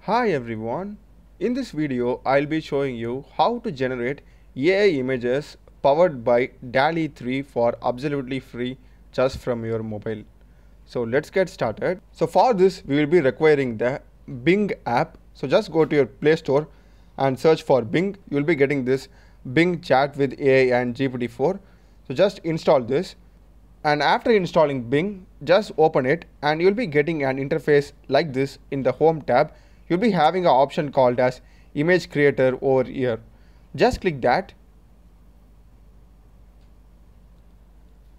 Hi everyone, in this video I'll be showing you how to generate AI images powered by Dall-e 3 for absolutely free just from your mobile. So let's get started. So for this we will be requiring the Bing app. So just go to your Play Store and search for Bing. You will be getting this Bing chat with AI and GPT-4. So just install this, and after installing Bing, just open it and you'll be getting an interface like this. In the home tab you'll be having an option called as image creator over here. Just click that,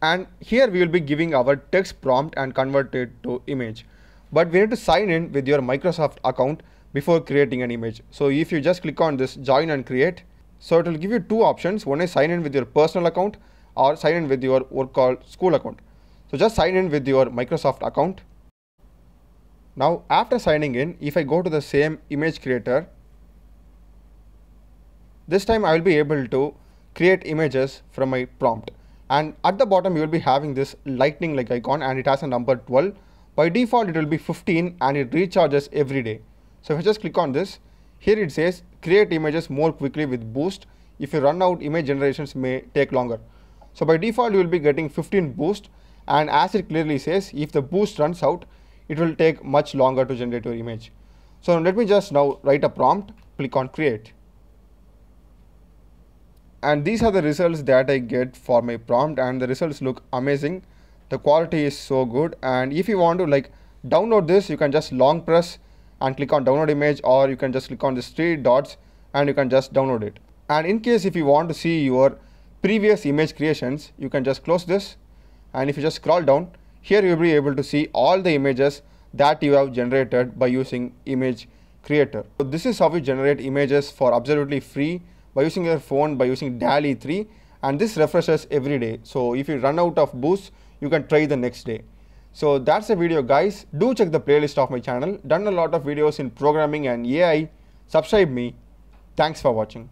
and here we will be giving our text prompt and convert it to image, but we need to sign in with your Microsoft account before creating an image. So if you just click on this join and create, so it will give you two options. One is sign in with your personal account or sign in with your work or school account. So just sign in with your Microsoft account. Now after signing in, if I go to the same image creator, this time I will be able to create images from my prompt, and at the bottom you will be having this lightning like icon and it has a number 12. By default it will be 15 and it recharges every day. So if I just click on this, here it says create images more quickly with boost. If you run out, image generations may take longer. So by default you will be getting 15 boost, and as it clearly says, if the boost runs out, it will take much longer to generate your image. So let me just now write a prompt, click on create. And these are the results that I get for my prompt, and the results look amazing. The quality is so good, and if you want to download this, you can just long press and click on download image, or you can just click on these three dots and you can just download it. And in case if you want to see your previous image creations, you can just close this, and if you just scroll down, here you will be able to see all the images that you have generated by using image creator. So this is how you generate images for absolutely free by using your phone, by using Dall-e 3, and this refreshes every day. So if you run out of boost, you can try the next day. So that's the video guys. Do check the playlist of my channel. Done a lot of videos in programming and AI. Subscribe me. Thanks for watching.